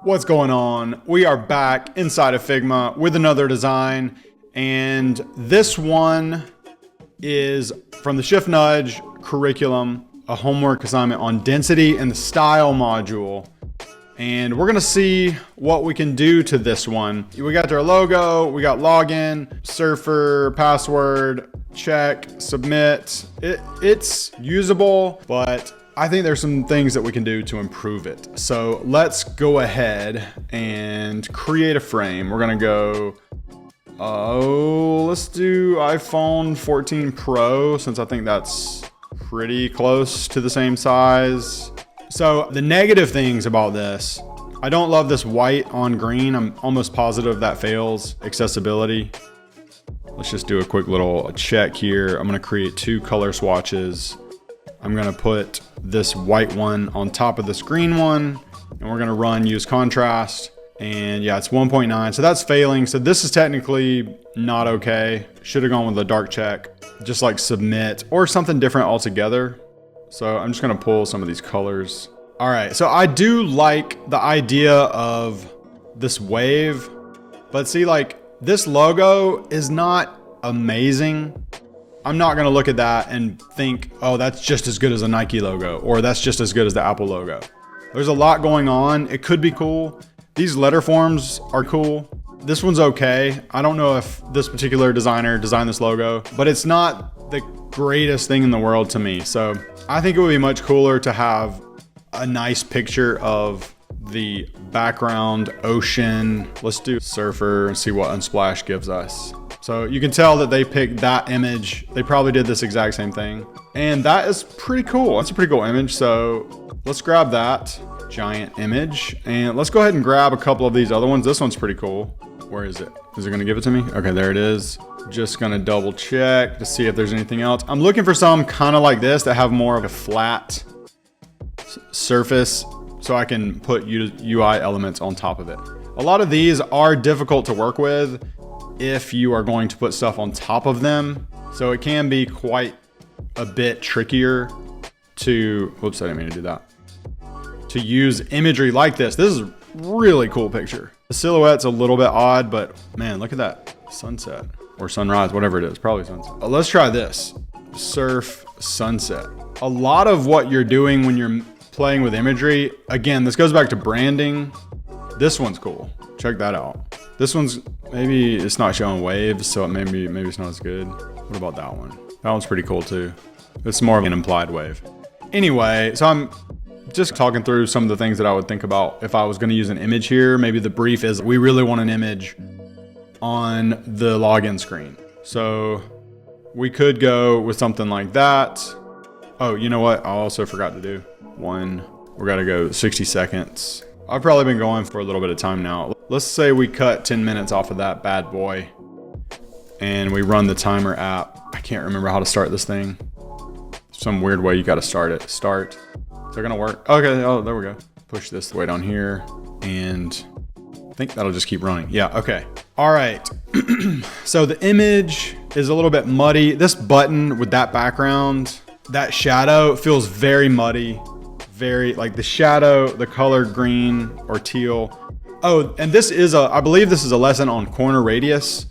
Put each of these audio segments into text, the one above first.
What's going on? We are back inside of Figma with another design, and this one is from the Shift Nudge curriculum, a homework assignment on density and the style module. And we're gonna see what we can do to this one. We got their logo, we got login, surfer, password, check, submit. It's usable, but I think there's some things that we can do to improve it. So let's go ahead and create a frame. We're gonna go, let's do iPhone 14 Pro, since I think that's pretty close to the same size. So the negative things about this, I don't love this white on green. I'm almost positive that fails accessibility. Let's just do a quick little check here. I'm gonna create two color swatches. I'm gonna put this white one on top of this green one, and we're gonna run use contrast. And yeah, it's 1.9, so that's failing. So this is technically not okay. Should have gone with a dark check, just like submit or something different altogether. So I'm just gonna pull some of these colors. All right, so I do like the idea of this wave, but see, like, this logo is not amazing. I'm not gonna look at that and think, oh, that's just as good as a Nike logo, or that's just as good as the Apple logo. There's a lot going on. It could be cool. These letter forms are cool. This one's okay. I don't know if this particular designer designed this logo, but it's not the greatest thing in the world to me. So I think it would be much cooler to have a nice picture of the background ocean. Let's do surfer and see what Unsplash gives us. So you can tell that they picked that image. They probably did this exact same thing. And that is pretty cool. That's a pretty cool image. So let's grab that giant image and let's go ahead and grab a couple of these other ones. This one's pretty cool. Where is it? Is it gonna give it to me? Okay, there it is. Just gonna double check to see if there's anything else. I'm looking for some kind of like this that have more of a flat surface so I can put UI elements on top of it. A lot of these are difficult to work with if you are going to put stuff on top of them. So it can be quite a bit trickier to, whoops, I didn't mean to do that. To use imagery like this. This is a really cool picture. The silhouette's a little bit odd, but man, look at that sunset or sunrise, whatever it is, probably sunset. Let's try this, surf sunset. A lot of what you're doing when you're playing with imagery, again, this goes back to branding. This one's cool, check that out. This one's, maybe it's not showing waves, so maybe it's not as good. What about that one? That one's pretty cool too. It's more of an implied wave. Anyway, so I'm just talking through some of the things that I would think about if I was gonna use an image here. Maybe the brief is, we really want an image on the login screen. So we could go with something like that. Oh, you know what? I also forgot to do one. We gotta go 60 seconds. I've probably been going for a little bit of time now. Let's say we cut 10 minutes off of that bad boy and we run the timer app. I can't remember how to start this thing. Some weird way you gotta start it. Start. Is that gonna work? Okay, oh, there we go. Push this way down here and I think that'll just keep running. Yeah, okay. All right. So the image is a little bit muddy. This button with that background, that shadow feels very muddy. Very, like the shadow, the color green or teal. Oh, and this is I believe this is a lesson on corner radius.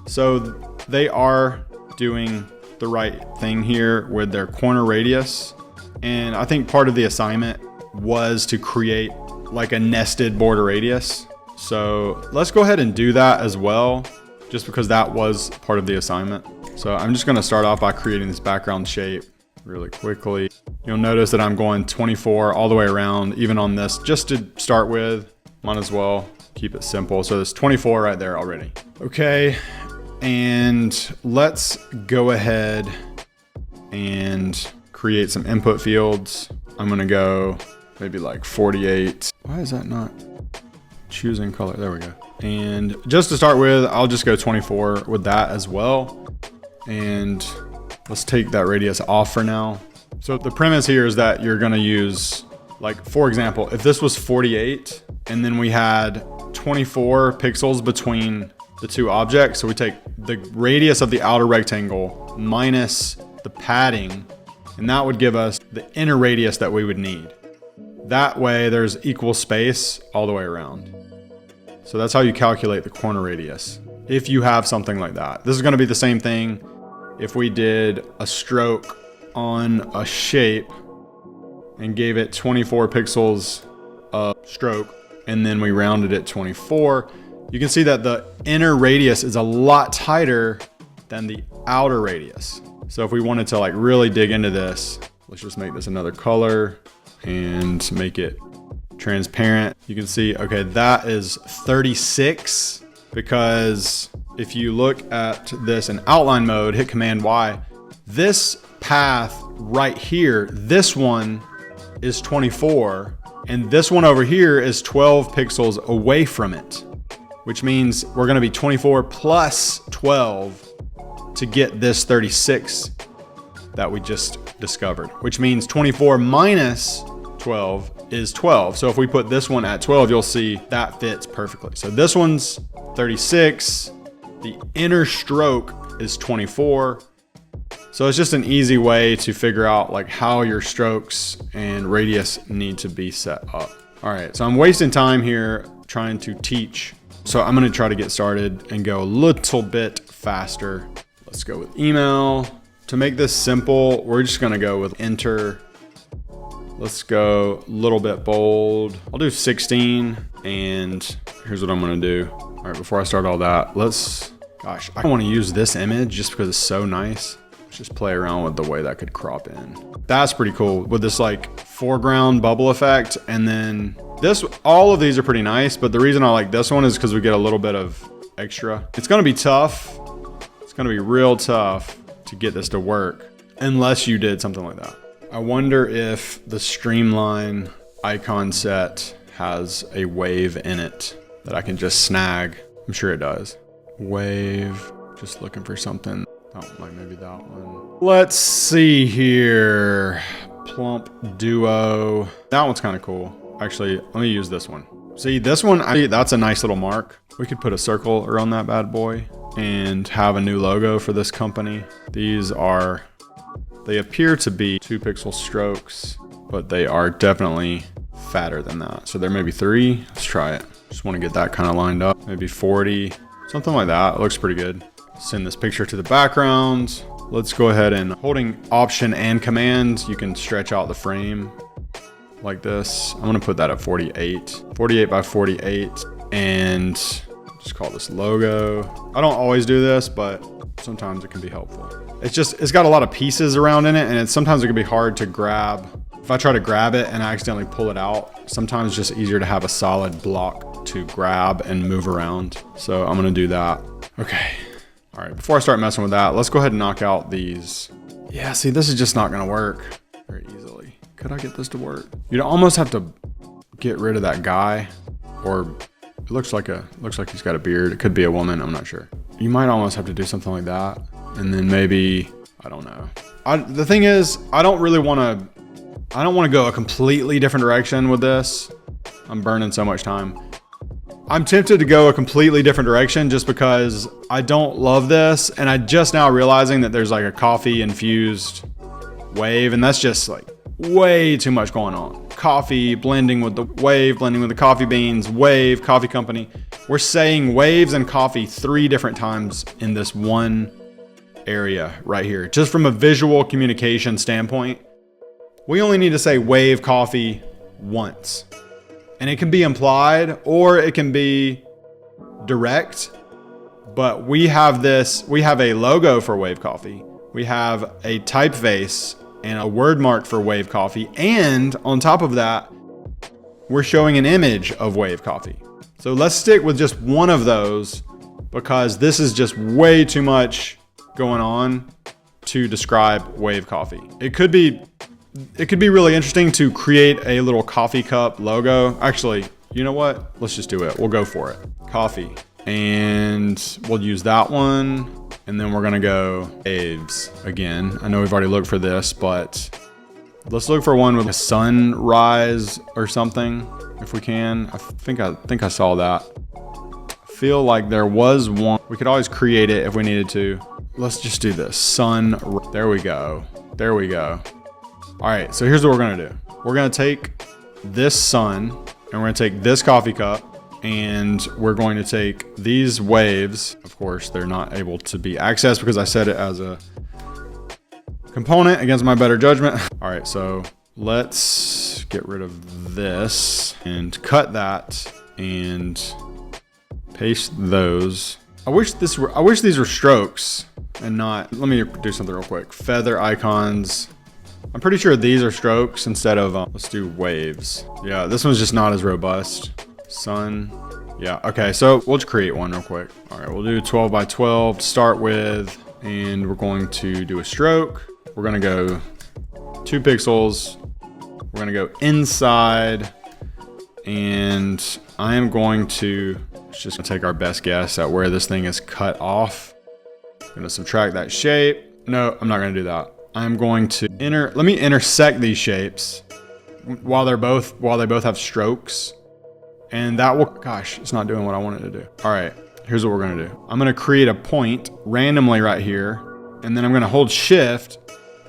So they are doing the right thing here with their corner radius. And I think part of the assignment was to create like a nested border radius. So let's go ahead and do that as well, just because that was part of the assignment. So I'm just gonna start off by creating this background shape really quickly. You'll notice that I'm going 24 all the way around, even on this, just to start with. Might as well keep it simple. So there's 24 right there already. Okay, and let's go ahead and create some input fields. I'm gonna go maybe like 48. Why is that not choosing color? There we go. And just to start with, I'll just go 24 with that as well. And let's take that radius off for now. So the premise here is that you're gonna use, like, for example, if this was 48 and then we had 24 pixels between the two objects, so we take the radius of the outer rectangle minus the padding, and that would give us the inner radius that we would need. That way there's equal space all the way around. So that's how you calculate the corner radius, if you have something like that. This is gonna be the same thing if we did a stroke on a shape and gave it 24 pixels of stroke, and then we rounded it 24. You can see that the inner radius is a lot tighter than the outer radius. So if we wanted to like really dig into this, let's just make this another color and make it transparent. You can see, okay, that is 36, because if you look at this in outline mode, hit Command Y, this path right here, this one is 24, and this one over here is 12 pixels away from it, which means we're gonna be 24 plus 12 to get this 36 that we just discovered, which means 24 minus 12 is 12. So if we put this one at 12, you'll see that fits perfectly. So this one's 36, the inner stroke is 24. So it's just an easy way to figure out like how your strokes and radius need to be set up. All right, so I'm wasting time here trying to teach. So I'm gonna try to get started and go a little bit faster. Let's go with email. To make this simple, we're just gonna go with enter. Let's go a little bit bold. I'll do 16, and here's what I'm gonna do. All right, before I start all that, gosh, I wanna use this image just because it's so nice. Let's just play around with the way that could crop in. That's pretty cool with this like foreground bubble effect. And then all of these are pretty nice, but the reason I like this one is because we get a little bit of extra. It's gonna be tough. It's gonna be real tough to get this to work unless you did something like that. I wonder if the streamline icon set has a wave in it that I can just snag. I'm sure it does. Wave, just looking for something. Oh, like maybe that one. Let's see here. Plump duo. That one's kind of cool. Actually, let me use this one. See, this one, that's a nice little mark. We could put a circle around that bad boy and have a new logo for this company. They appear to be 2 pixel strokes, but they are definitely fatter than that. So there may be 3. Let's try it. Just want to get that kind of lined up. Maybe 40, something like that. It looks pretty good. Send this picture to the background. Let's go ahead and holding Option and Command, you can stretch out the frame like this. I'm gonna put that at 48. 48 by 48, and just call this logo. I don't always do this, but sometimes it can be helpful. It's got a lot of pieces around in it, and sometimes it can be hard to grab. If I try to grab it and I accidentally pull it out, sometimes it's just easier to have a solid block to grab and move around. So I'm gonna do that. Okay. All right, before I start messing with that, let's go ahead and knock out these. Yeah, see, this is just not gonna work very easily. Could I get this to work? You'd almost have to get rid of that guy, or it looks like he's got a beard. It could be a woman, I'm not sure. You might almost have to do something like that. And then maybe, I don't know. The thing is, I don't want to go a completely different direction with this. I'm burning so much time. I'm tempted to go a completely different direction just because I don't love this. And I just now realizing that there's like a coffee infused wave, and that's just like way too much going on. Coffee blending with the wave, blending with the coffee beans, wave, coffee company. We're saying waves and coffee 3 different times in this one area right here. Just from a visual communication standpoint, we only need to say wave coffee once. And it can be implied or it can be direct, but we have a logo for Wave Coffee. We have a typeface and a word mark for Wave Coffee. And on top of that, we're showing an image of Wave Coffee. So let's stick with just one of those because this is just way too much going on to describe Wave Coffee. It could be really interesting to create a little coffee cup logo. Actually, you know what? Let's just do it. We'll go for it. Coffee. And we'll use that one. And then we're gonna go waves again. I know we've already looked for this, but let's look for one with a sunrise or something if we can. I think I saw that. I feel like there was one. We could always create it if we needed to. Let's just do this. There we go. There we go. All right, so here's what we're gonna do. We're gonna take this sun, and we're gonna take this coffee cup, and we're going to take these waves. Of course, they're not able to be accessed because I set it as a component against my better judgment. All right, so let's get rid of this and cut that and paste those. I wish these were strokes and not, let me do something real quick. Feather icons. I'm pretty sure these are strokes instead of, let's do waves. Yeah, this one's just not as robust. Sun. Yeah, okay, so we'll just create one real quick. All right, we'll do 12 by 12 to start with, and we're going to do a stroke. We're gonna go 2 pixels. We're gonna go inside, and I am going to just take our best guess at where this thing is cut off. I'm gonna subtract that shape. No, I'm not gonna do that. I'm going to let me intersect these shapes while they both have strokes. And that will, gosh, it's not doing what I wanted to do. All right, here's what we're gonna do. I'm gonna create a point randomly right here, and then I'm gonna hold shift.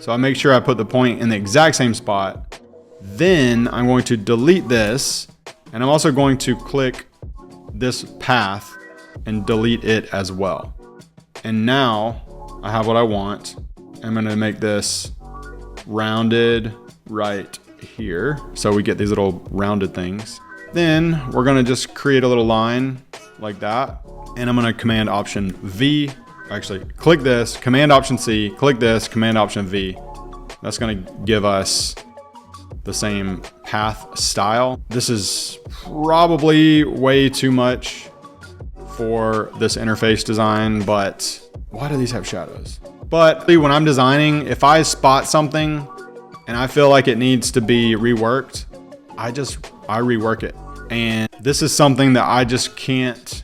So I make sure I put the point in the exact same spot. Then I'm going to delete this, and I'm also going to click this path and delete it as well. And now I have what I want. I'm gonna make this rounded right here. So we get these little rounded things. Then we're gonna just create a little line like that. And I'm gonna Command Option V. Actually, click this, Command Option C, click this, Command Option V. That's gonna give us the same path style. This is probably way too much for this interface design, but why do these have shadows? But when I'm designing, if I spot something and I feel like it needs to be reworked, I rework it. And this is something that I just can't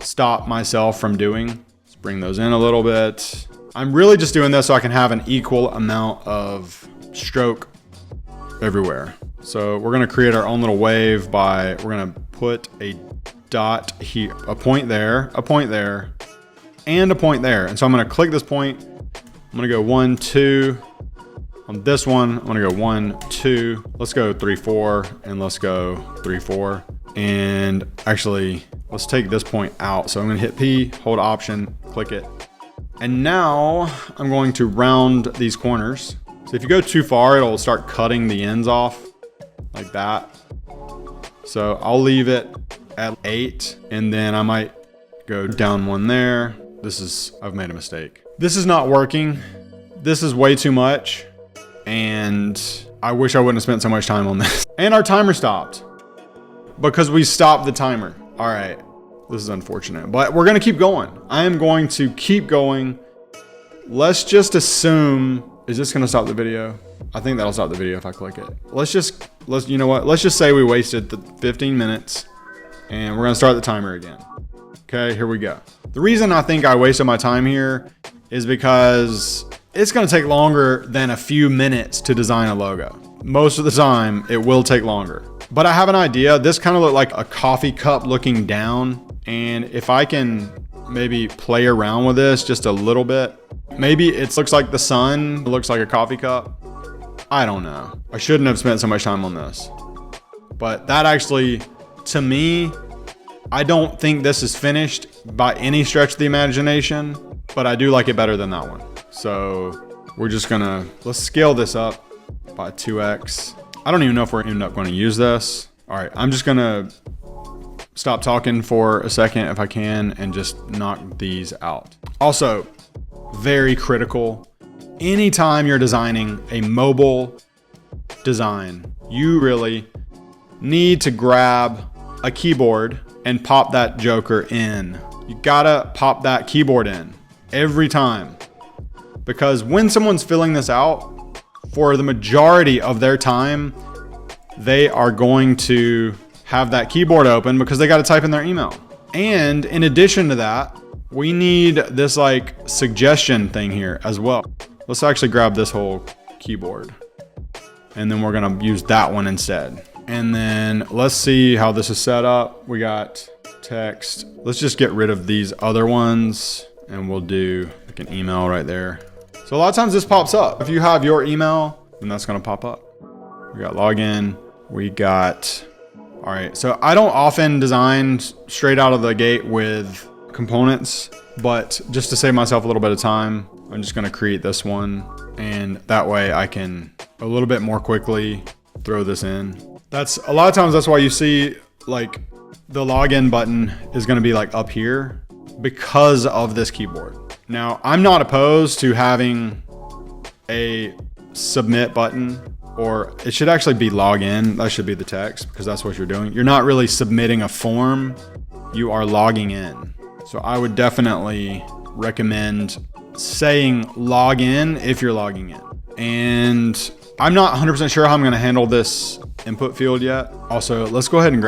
stop myself from doing. Let's bring those in a little bit. I'm really just doing this so I can have an equal amount of stroke everywhere. So we're gonna create our own little wave we're gonna put a dot here, a point there, and a point there. And so I'm gonna click this point. I'm gonna go 1, 2. On this one, I'm gonna go 1, 2. Let's go 3, 4, and let's go 3, 4. And actually, let's take this point out. So I'm gonna hit P, hold Option, click it. And now I'm going to round these corners. So if you go too far, it'll start cutting the ends off like that. So I'll leave it at 8, and then I might go down 1 there. I've made a mistake. This is not working. This is way too much. And I wish I wouldn't have spent so much time on this. And our timer stopped because we stopped the timer. All right, this is unfortunate, but we're gonna keep going. I am going to keep going. Let's just assume, is this gonna stop the video? I think that'll stop the video if I click it. You know what? Let's just say we wasted the 15 minutes and we're gonna start the timer again. Okay, here we go. The reason I think I wasted my time here is because it's gonna take longer than a few minutes to design a logo. Most of the time, it will take longer. But I have an idea. This kind of looked like a coffee cup looking down. And if I can maybe play around with this just a little bit, maybe it looks like the sun, it looks like a coffee cup. I don't know. I shouldn't have spent so much time on this. But that actually, to me, I don't think this is finished by any stretch of the imagination, but I do like it better than that one. So we're just let's scale this up by 2x. I don't even know if we're end up going to use this. All right, I'm just gonna stop talking for a second if I can and just knock these out. Also, very critical, anytime you're designing a mobile design, you really need to grab a keyboard and pop that joker in. You gotta pop that keyboard in every time. Because when someone's filling this out, for the majority of their time, they are going to have that keyboard open because they got to type in their email. And in addition to that, we need this like suggestion thing here as well. Let's actually grab this whole keyboard and then we're gonna use that one instead. And then let's see how this is set up. We got text. Let's just get rid of these other ones and we'll do like an email right there. So a lot of times this pops up. If you have your email, then that's gonna pop up. We got login. We got, all right. So I don't often design straight out of the gate with components, but just to save myself a little bit of time, I'm just gonna create this one. And that way I can a little bit more quickly throw this in. That's a lot of times that's why you see like the login button is gonna be like up here because of this keyboard. Now I'm not opposed to having a submit button, or it should actually be login. That should be the text because that's what you're doing. You're not really submitting a form, you are logging in. So I would definitely recommend saying log in if you're logging in. And I'm not 100% sure how I'm gonna handle this input field yet. Also, let's go ahead and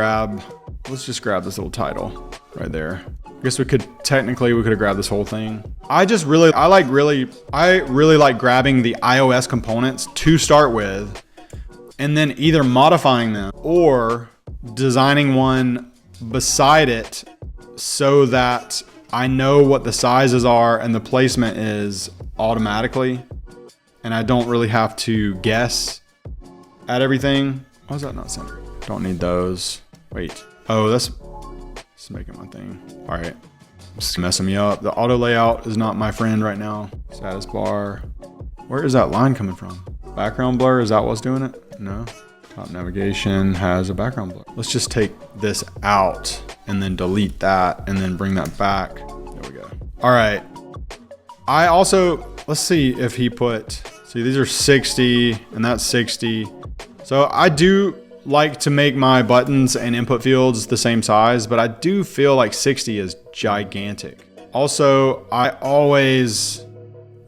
let's just grab this little title right there. I guess we could have grabbed this whole thing. I really like grabbing the iOS components to start with, and then either modifying them or designing one beside it so that I know what the sizes are and the placement is automatically, and I don't really have to guess at everything. Why is that not centered? Don't need those. Wait. Oh, that's making my thing. All right. It's messing me up. The auto layout is not my friend right now. Status bar. Where is that line coming from? Background blur, is that what's doing it? No. Top navigation has a background blur. Let's just take this out and then delete that and then bring that back. There we go. All right. I also, let's see if he see, these are 60 and that's 60. So I do like to make my buttons and input fields the same size, but I do feel like 60 is gigantic. Also, I always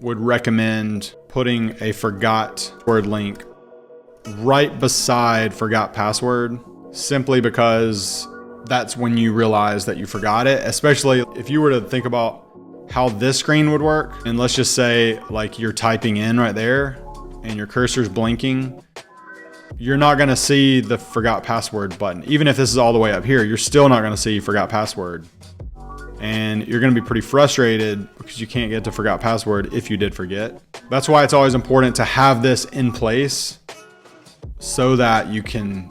would recommend putting a forgot word link right beside forgot password, simply because that's when you realize that you forgot it, especially if you were to think about how this screen would work. And let's just say like you're typing in right there and your cursor's blinking. You're not gonna see the forgot password button. Even if this is all the way up here, you're still not gonna see forgot password. And you're gonna be pretty frustrated because you can't get to forgot password if you did forget. That's why it's always important to have this in place so that you can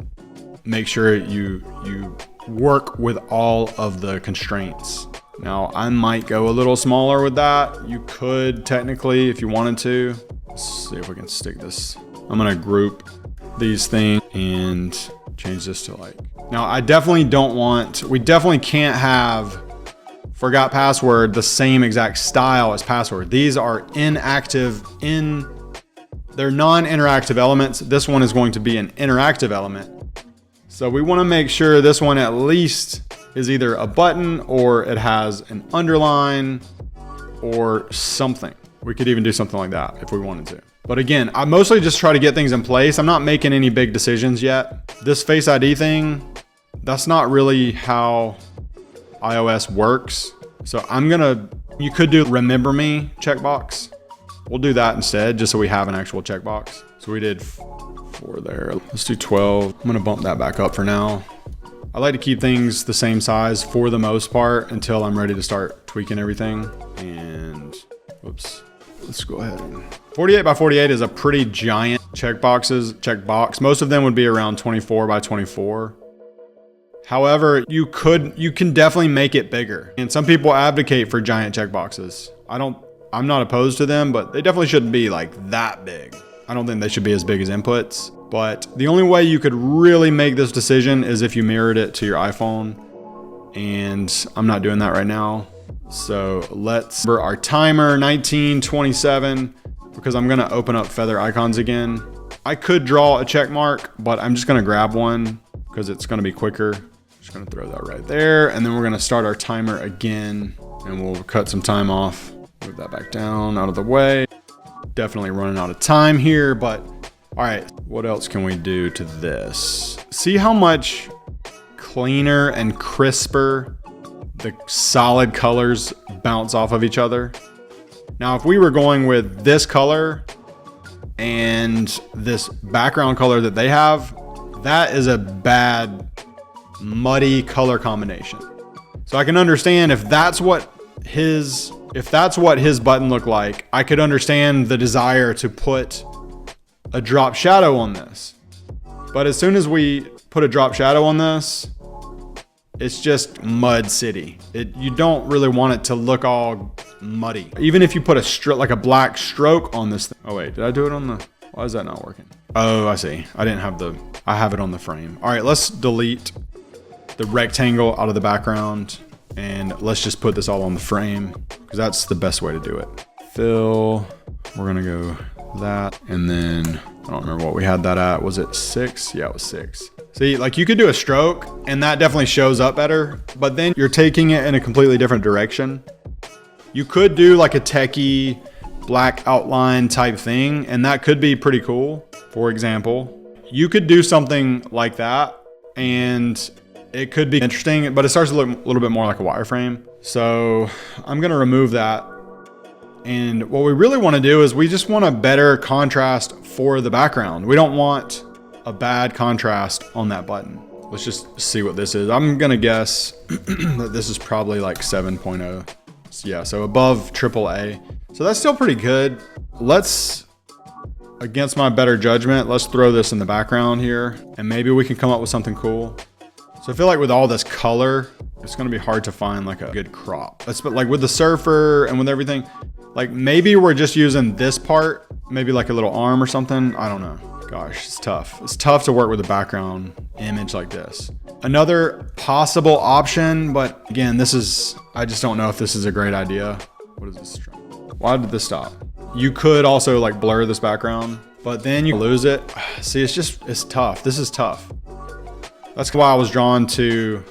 make sure you work with all of the constraints. Now, I might go a little smaller with that. You could technically, if you wanted to. Let's see if we can stick this. I'm gonna group these things and change this to like, now I definitely we definitely can't have forgot password the same exact style as password. These are they're non-interactive elements. This one is going to be an interactive element. So we want to make sure this one at least is either a button or it has an underline or something. We could even do something like that if we wanted to. But again, I mostly just try to get things in place. I'm not making any big decisions yet. This Face ID thing, that's not really how iOS works. So you could do remember me checkbox. We'll do that instead, just so we have an actual checkbox. So we did 4 there. Let's do 12. I'm gonna bump that back up for now. I like to keep things the same size for the most part until I'm ready to start tweaking everything. And whoops. Let's go ahead. 48 by 48 is a pretty giant checkbox. Most of them would be around 24 by 24. However, you can definitely make it bigger. And some people advocate for giant checkboxes. I'm not opposed to them, but they definitely shouldn't be like that big. I don't think they should be as big as inputs. But the only way you could really make this decision is if you mirrored it to your iPhone. And I'm not doing that right now. So let's remember our timer 1927, because I'm gonna open up feather icons again. I could draw a check mark, but I'm just gonna grab one because it's gonna be quicker. Just gonna throw that right there. And then we're gonna start our timer again and we'll cut some time off. Move that back down out of the way. Definitely running out of time here, but all right, what else can we do to this? See how much cleaner and crisper the solid colors bounce off of each other. Now, if we were going with this color and this background color that they have, that is a bad, muddy color combination. So I can understand if that's what his button looked like, I could understand the desire to put a drop shadow on this. But as soon as we put a drop shadow on this, it's just mud city. You don't really want it to look all muddy. Even if you put like a black stroke on this thing. Oh wait, did I do it on the, why is that not working? Oh, I see. I have it on the frame. All right, let's delete the rectangle out of the background and let's just put this all on the frame because that's the best way to do it. Fill, we're gonna go that, and then I don't remember what we had that at. Was it 6? Yeah, it was 6. See, like you could do a stroke and that definitely shows up better, but then you're taking it in a completely different direction. You could do like a techie black outline type thing, and that could be pretty cool. For example, you could do something like that and it could be interesting, but it starts to look a little bit more like a wireframe. So I'm gonna remove that. And what we really wanna do is we just want a better contrast for the background. We don't want a bad contrast on that button. Let's just see what this is. I'm gonna guess that this is probably like 7.0. Yeah, so above AAA. So that's still pretty good. Let's, against my better judgment, let's throw this in the background here and maybe we can come up with something cool. So I feel like with all this color, it's gonna be hard to find like a good crop. But like with the surfer and with everything, like maybe we're just using this part, maybe like a little arm or something. I don't know. Gosh, it's tough. It's tough to work with a background image like this. Another possible option, but again, I just don't know if this is a great idea. What is this? Why did this stop? You could also like blur this background, but then you lose it. See, it's tough. This is tough. That's why I was drawn to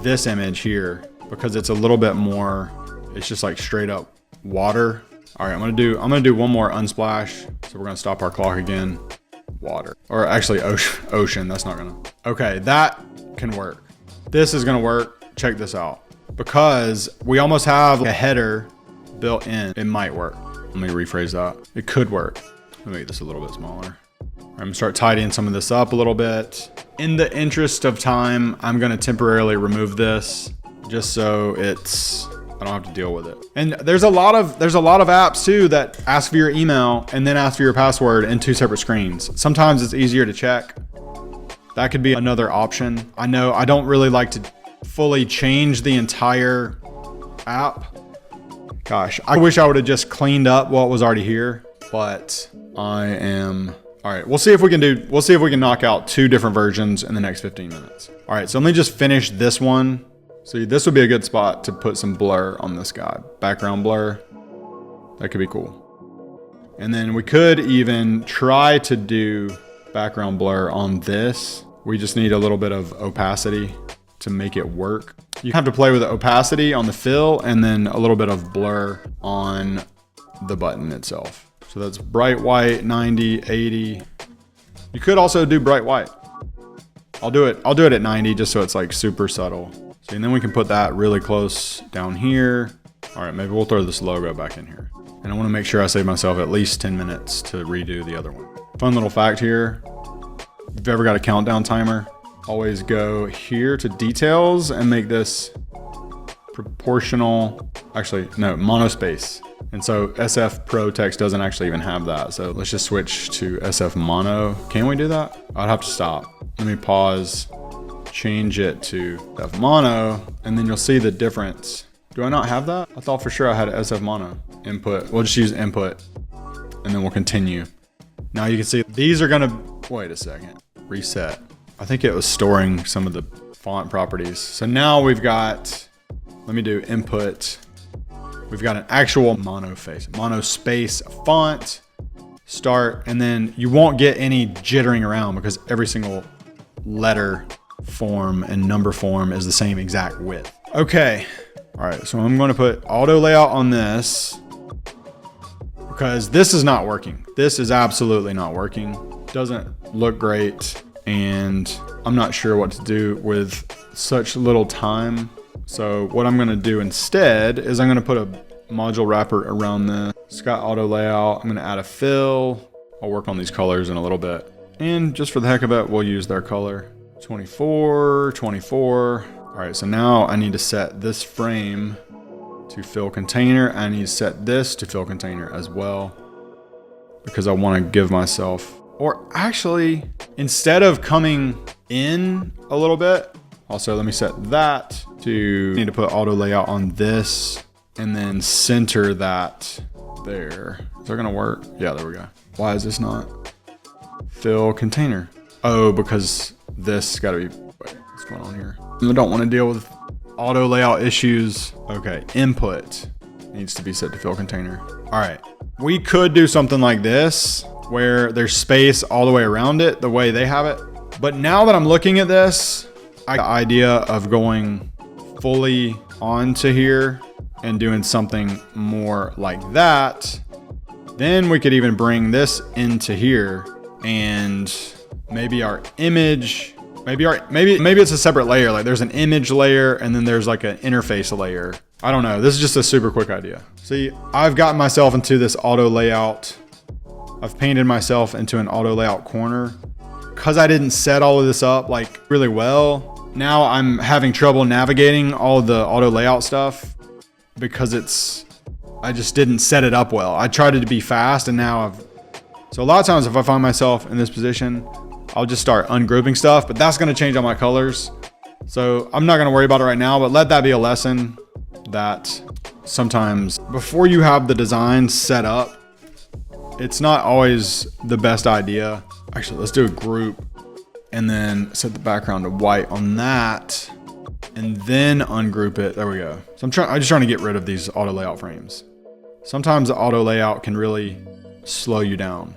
this image here, because it's a little bit more, it's just like straight up water. All right, I'm gonna do one more unsplash. So we're gonna stop our clock again. Water, or actually ocean. That's not gonna, okay, that can work. This is gonna work. Check this out. Because we almost have a header built in, it might work. Let me rephrase that. It could work. Let me make this a little bit smaller. I'm gonna start tidying some of this up a little bit. In the interest of time, I'm gonna temporarily remove this just so I don't have to deal with it. And there's a lot of apps too that ask for your email and then ask for your password in 2 separate screens. Sometimes it's easier to check. That could be another option. I know I don't really like to fully change the entire app. Gosh, I wish I would have just cleaned up what was already here, but all right, we'll see if we can knock out 2 different versions in the next 15 minutes. All right, so let me just finish this one. See, this would be a good spot to put some blur on this guy. Background blur. That could be cool. And then we could even try to do background blur on this. We just need a little bit of opacity to make it work. You have to play with the opacity on the fill and then a little bit of blur on the button itself. So that's bright white, 90, 80. You could also do bright white. I'll do it at 90 just so it's like super subtle. And then we can put that really close down here. All right, maybe we'll throw this logo back in here. And I wanna make sure I save myself at least 10 minutes to redo the other one. Fun little fact here. If you've ever got a countdown timer, always go here to details and make this proportional, actually, no, monospace. And so SF Pro Text doesn't actually even have that. So let's just switch to SF Mono. Can we do that? I'd have to stop. Let me pause. Change it to SF Mono, and then you'll see the difference. Do I not have that? I thought for sure I had SF Mono. Input, we'll just use input, and then we'll continue. Now you can see these are gonna, wait a second, reset. I think it was storing some of the font properties. So now we've got, let me do input. We've got an actual monospace font, start, and then you won't get any jittering around because every single letter form and number form is the same exact width. Okay, all right, so I'm gonna put auto layout on this because this is not working. This is absolutely not working. Doesn't look great, and I'm not sure what to do with such little time. So what I'm gonna do instead is I'm gonna put a module wrapper around this. It's got auto layout. I'm gonna add a fill. I'll work on these colors in a little bit. And just for the heck of it, we'll use their color. 24, 24. All right, so now I need to set this frame to fill container. I need to set this to fill container as well because I want to give myself Or actually, instead of coming in a little bit, also let me set that to, need to put auto layout on this and then center that there. Is that gonna work? Yeah, there we go. Why is this not? Fill container. Oh, because this gotta be, wait, what's going on here? I don't wanna deal with auto layout issues. Okay, input needs to be set to fill container. All right, we could do something like this where there's space all the way around it, the way they have it. But now that I'm looking at this, I got the idea of going fully onto here and doing something more like that. Then we could even bring this into here, and maybe our image, maybe it's a separate layer. Like there's an image layer and then there's like an interface layer. I don't know. This is just a super quick idea. See, I've gotten myself into this auto layout. I've painted myself into an auto layout corner because I didn't set all of this up like really well. Now I'm having trouble navigating all the auto layout stuff because I just didn't set it up well. I tried it to be fast, and now so a lot of times if I find myself in this position, I'll just start ungrouping stuff, but that's gonna change all my colors. So I'm not gonna worry about it right now, but let that be a lesson that sometimes before you have the design set up, it's not always the best idea. Actually, let's do a group and then set the background to white on that and then ungroup it. There we go. So I'm just trying to get rid of these auto layout frames. Sometimes the auto layout can really slow you down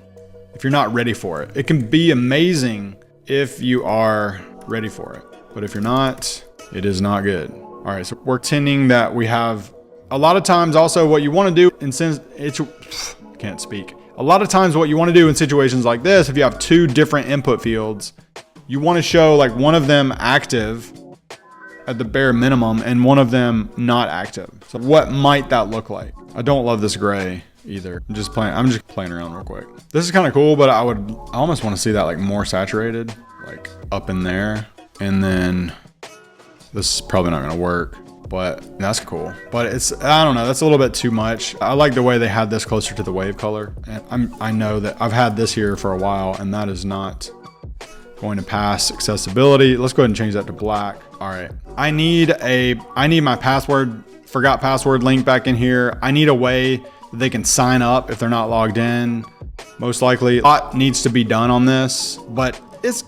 if you're not ready for it. It can be amazing if you are ready for it, but if you're not, it is not good. All right, so we're pretending that we have a lot of times also what you want to do can't speak. A lot of times what you want to do in situations like this, if you have two different input fields, you want to show like one of them active at the bare minimum and one of them not active. So what might that look like? I don't love this gray either. I'm just playing around real quick. This is kind of cool, but I almost want to see that like more saturated, like up in there. And then this is probably not going to work, but that's cool. But I don't know, that's a little bit too much. I like the way they had this closer to the wave color. And I know that I've had this here for a while and that is not going to pass accessibility. Let's go ahead and change that to black. All right, I need my forgot password link back in here. I need a way that they can sign up if they're not logged in. Most likely a lot needs to be done on this, but it's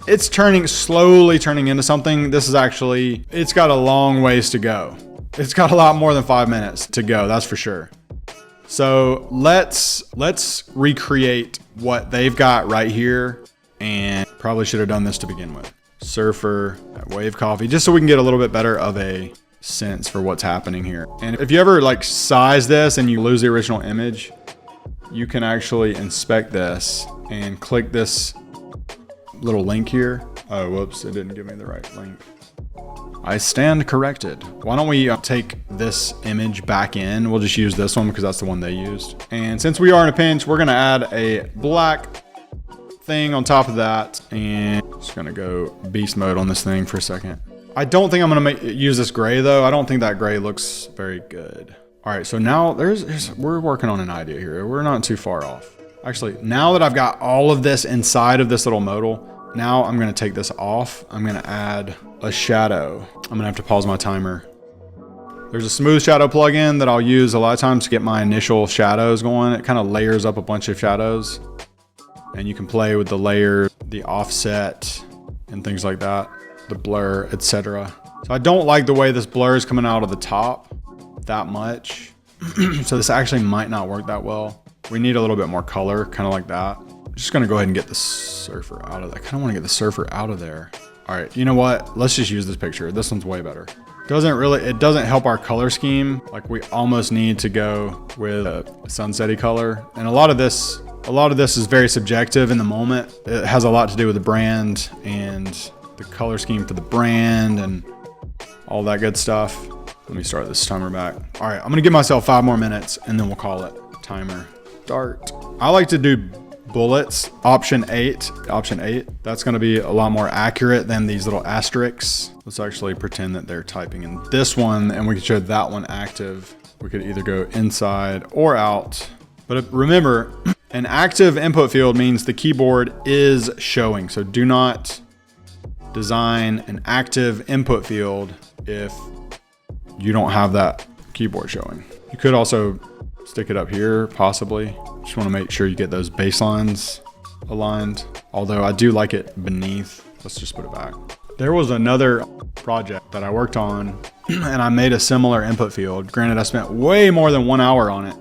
slowly turning into something. This is actually, it's got a long ways to go. It's got a lot more than 5 minutes to go, that's for sure. So let's recreate what they've got right here, and probably should have done this to begin with. Surfer, wave coffee, just so we can get a little bit better of a sense for what's happening here. And if you ever like size this and you lose the original image, you can actually inspect this and click this little link here. Oh, whoops, it didn't give me the right link. I stand corrected. Why don't we take this image back in? We'll just use this one because that's the one they used. And since we are in a pinch, we're gonna add a black thing on top of that, and just gonna go beast mode on this thing for a second. I don't think I'm gonna use this gray though. I don't think that gray looks very good. All right, so now we're working on an idea here. We're not too far off. Actually, now that I've got all of this inside of this little modal, now I'm gonna take this off. I'm gonna add a shadow. I'm gonna have to pause my timer. There's a smooth shadow plugin that I'll use a lot of times to get my initial shadows going. It kind of layers up a bunch of shadows, and you can play with the layer, the offset, and things like that, the blur, etc. So I don't like the way this blur is coming out of the top that much. So this actually might not work that well. We need a little bit more color, kind of like that. I'm just gonna go ahead and get the surfer out of there. I kind of want to get the surfer out of there. All right, you know what? Let's just use this picture. This one's way better. It doesn't help our color scheme. Like we almost need to go with a sunsetty color. And a lot of this is very subjective in the moment. It has a lot to do with the brand and the color scheme for the brand and all that good stuff. Let me start this timer back. All right, I'm gonna give myself 5 more minutes and then we'll call it timer start. I like to do bullets, option 8. That's gonna be a lot more accurate than these little asterisks. Let's actually pretend that they're typing in this one and we can show that one active. We could either go inside or out. But remember, An active input field means the keyboard is showing. So do not design an active input field if you don't have that keyboard showing. You could also stick it up here, possibly. Just want to make sure you get those baselines aligned. Although I do like it beneath. Let's just put it back. There was another project that I worked on and I made a similar input field. Granted, I spent way more than 1 hour on it.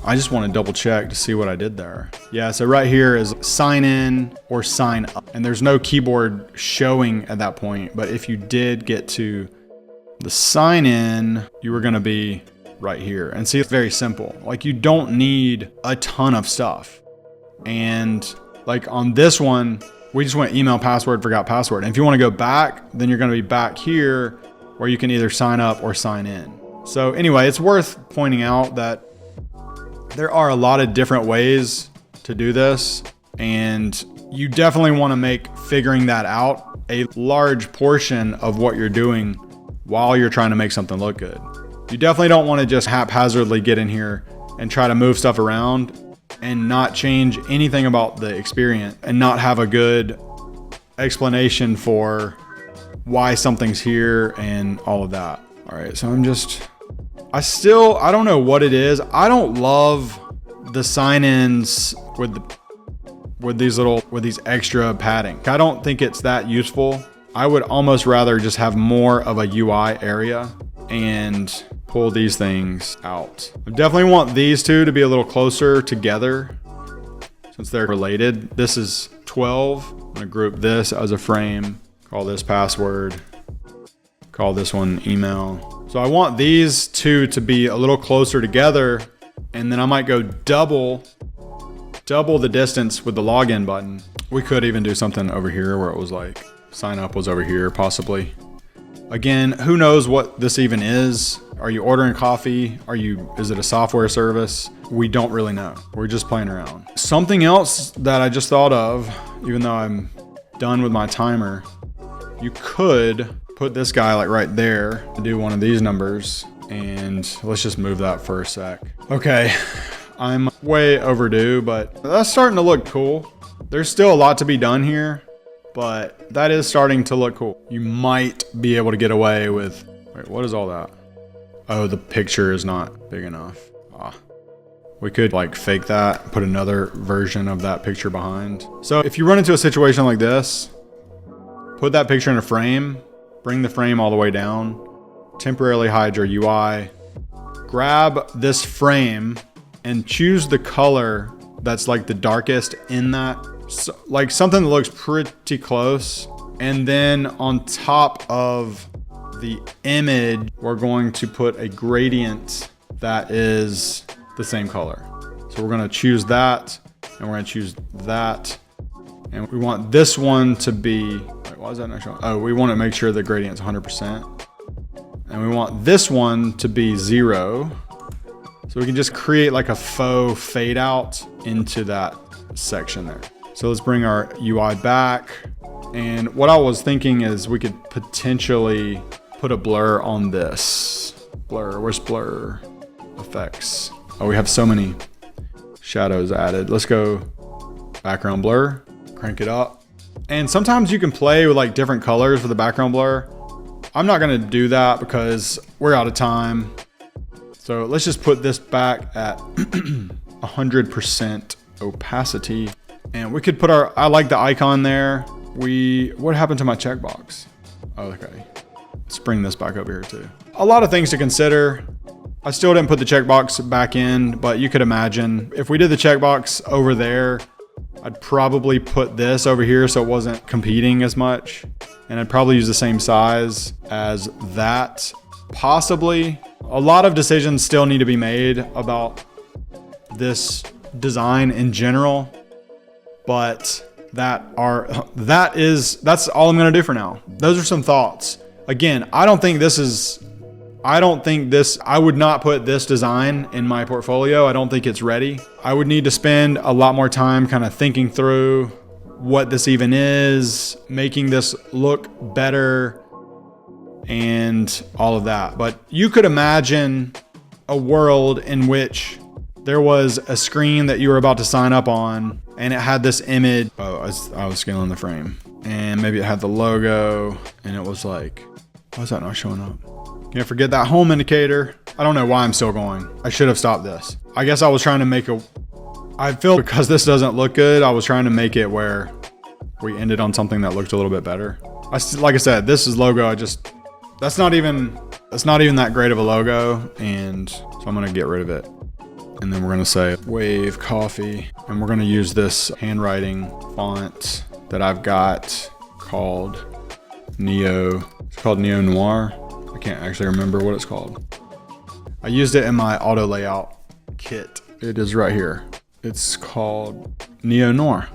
I just want to double check to see what I did there. Yeah, so right here is sign in or sign up. And there's no keyboard showing at that point. But if you did get to the sign in, you were going to be right here. And see, it's very simple. Like, you don't need a ton of stuff. And like on this one, we just went email, password, forgot password. And if you want to go back, then you're going to be back here where you can either sign up or sign in. So anyway, it's worth pointing out that there are a lot of different ways to do this, and you definitely want to make figuring that out a large portion of what you're doing while you're trying to make something look good. You definitely don't want to just haphazardly get in here and try to move stuff around and not change anything about the experience and not have a good explanation for why something's here and all of that. All right, so I don't know what it is. I don't love the sign-ins with these extra padding. I don't think it's that useful. I would almost rather just have more of a UI area and pull these things out. I definitely want these two to be a little closer together since they're related. This is 12. I'm gonna group this as a frame, call this password, call this one email. So I want these two to be a little closer together, and then I might go double the distance with the login button. We could even do something over here where it was like sign up was over here possibly. Again, who knows what this even is? Are you ordering coffee? Is it a software service? We don't really know. We're just playing around. Something else that I just thought of, even though I'm done with my timer, you could put this guy like right there and do one of these numbers, and let's just move that for a sec. Okay, I'm way overdue, but that's starting to look cool. There's still a lot to be done here, but that is starting to look cool. You might be able to get away with, wait, what is all that? Oh, the picture is not big enough. We could like fake that, put another version of that picture behind. So if you run into a situation like this, put that picture in a frame, bring the frame all the way down, temporarily hide your UI, grab this frame and choose the color that's like the darkest in that, so, like something that looks pretty close. And then on top of the image, we're going to put a gradient that is the same color. So we're going to choose that, and we're going to choose that. And we want this one to be, wait, why is that not showing? Oh, we want to make sure the gradient's 100%. And we want this one to be 0. So we can just create like a faux fade out into that section there. So let's bring our UI back. And what I was thinking is we could potentially put a blur on this. Blur, where's blur? Effects. Oh, we have so many shadows added. Let's go background blur, crank it up. And sometimes you can play with like different colors for the background blur. I'm not gonna do that because we're out of time. So let's just put this back at 100% opacity. And we could put I like the icon there. What happened to my checkbox? Oh, okay. Let's bring this back over here too. A lot of things to consider. I still didn't put the checkbox back in, but you could imagine if we did the checkbox over there, I'd probably put this over here so it wasn't competing as much. And I'd probably use the same size as that, possibly. A lot of decisions still need to be made about this design in general, but that's all I'm gonna do for now. Those are some thoughts. Again, I would not put this design in my portfolio. I don't think it's ready. I would need to spend a lot more time kind of thinking through what this even is, making this look better, and all of that. But you could imagine a world in which there was a screen that you were about to sign up on, and it had this image. Oh, I was scaling the frame, and maybe it had the logo, and it was like, why is that not showing up? Can't forget that home indicator. I don't know why I'm still going. I should have stopped this. I guess I was trying to make I feel because this doesn't look good, I was trying to make it where we ended on something that looked a little bit better. Like I said, this is logo. That's not even that great of a logo. And so I'm going to get rid of it. And then we're going to say Wave Coffee. And we're going to use this handwriting font that I've got called Neo. It's called Neo Noir. I can't actually remember what it's called. I used it in my auto layout kit. It is right here. It's called Neo Noir,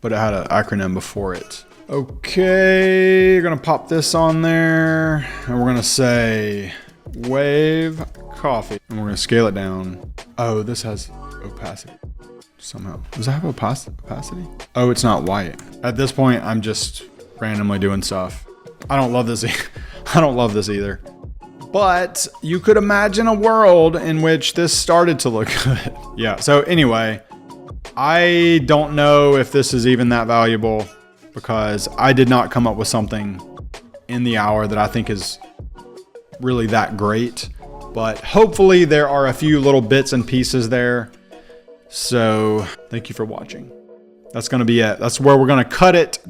but it had an acronym before it. Okay, gonna pop this on there, and we're gonna say Wave Coffee, and we're gonna scale it down. Oh, this has opacity somehow. Does it have opacity? Oh, it's not white. At this point, I'm just randomly doing stuff. I don't love this. I don't love this either. But you could imagine a world in which this started to look good. Yeah, so anyway, I don't know if this is even that valuable because I did not come up with something in the hour that I think is really that great. But hopefully there are a few little bits and pieces there. So thank you for watching. That's going to be it. That's where we're going to cut it.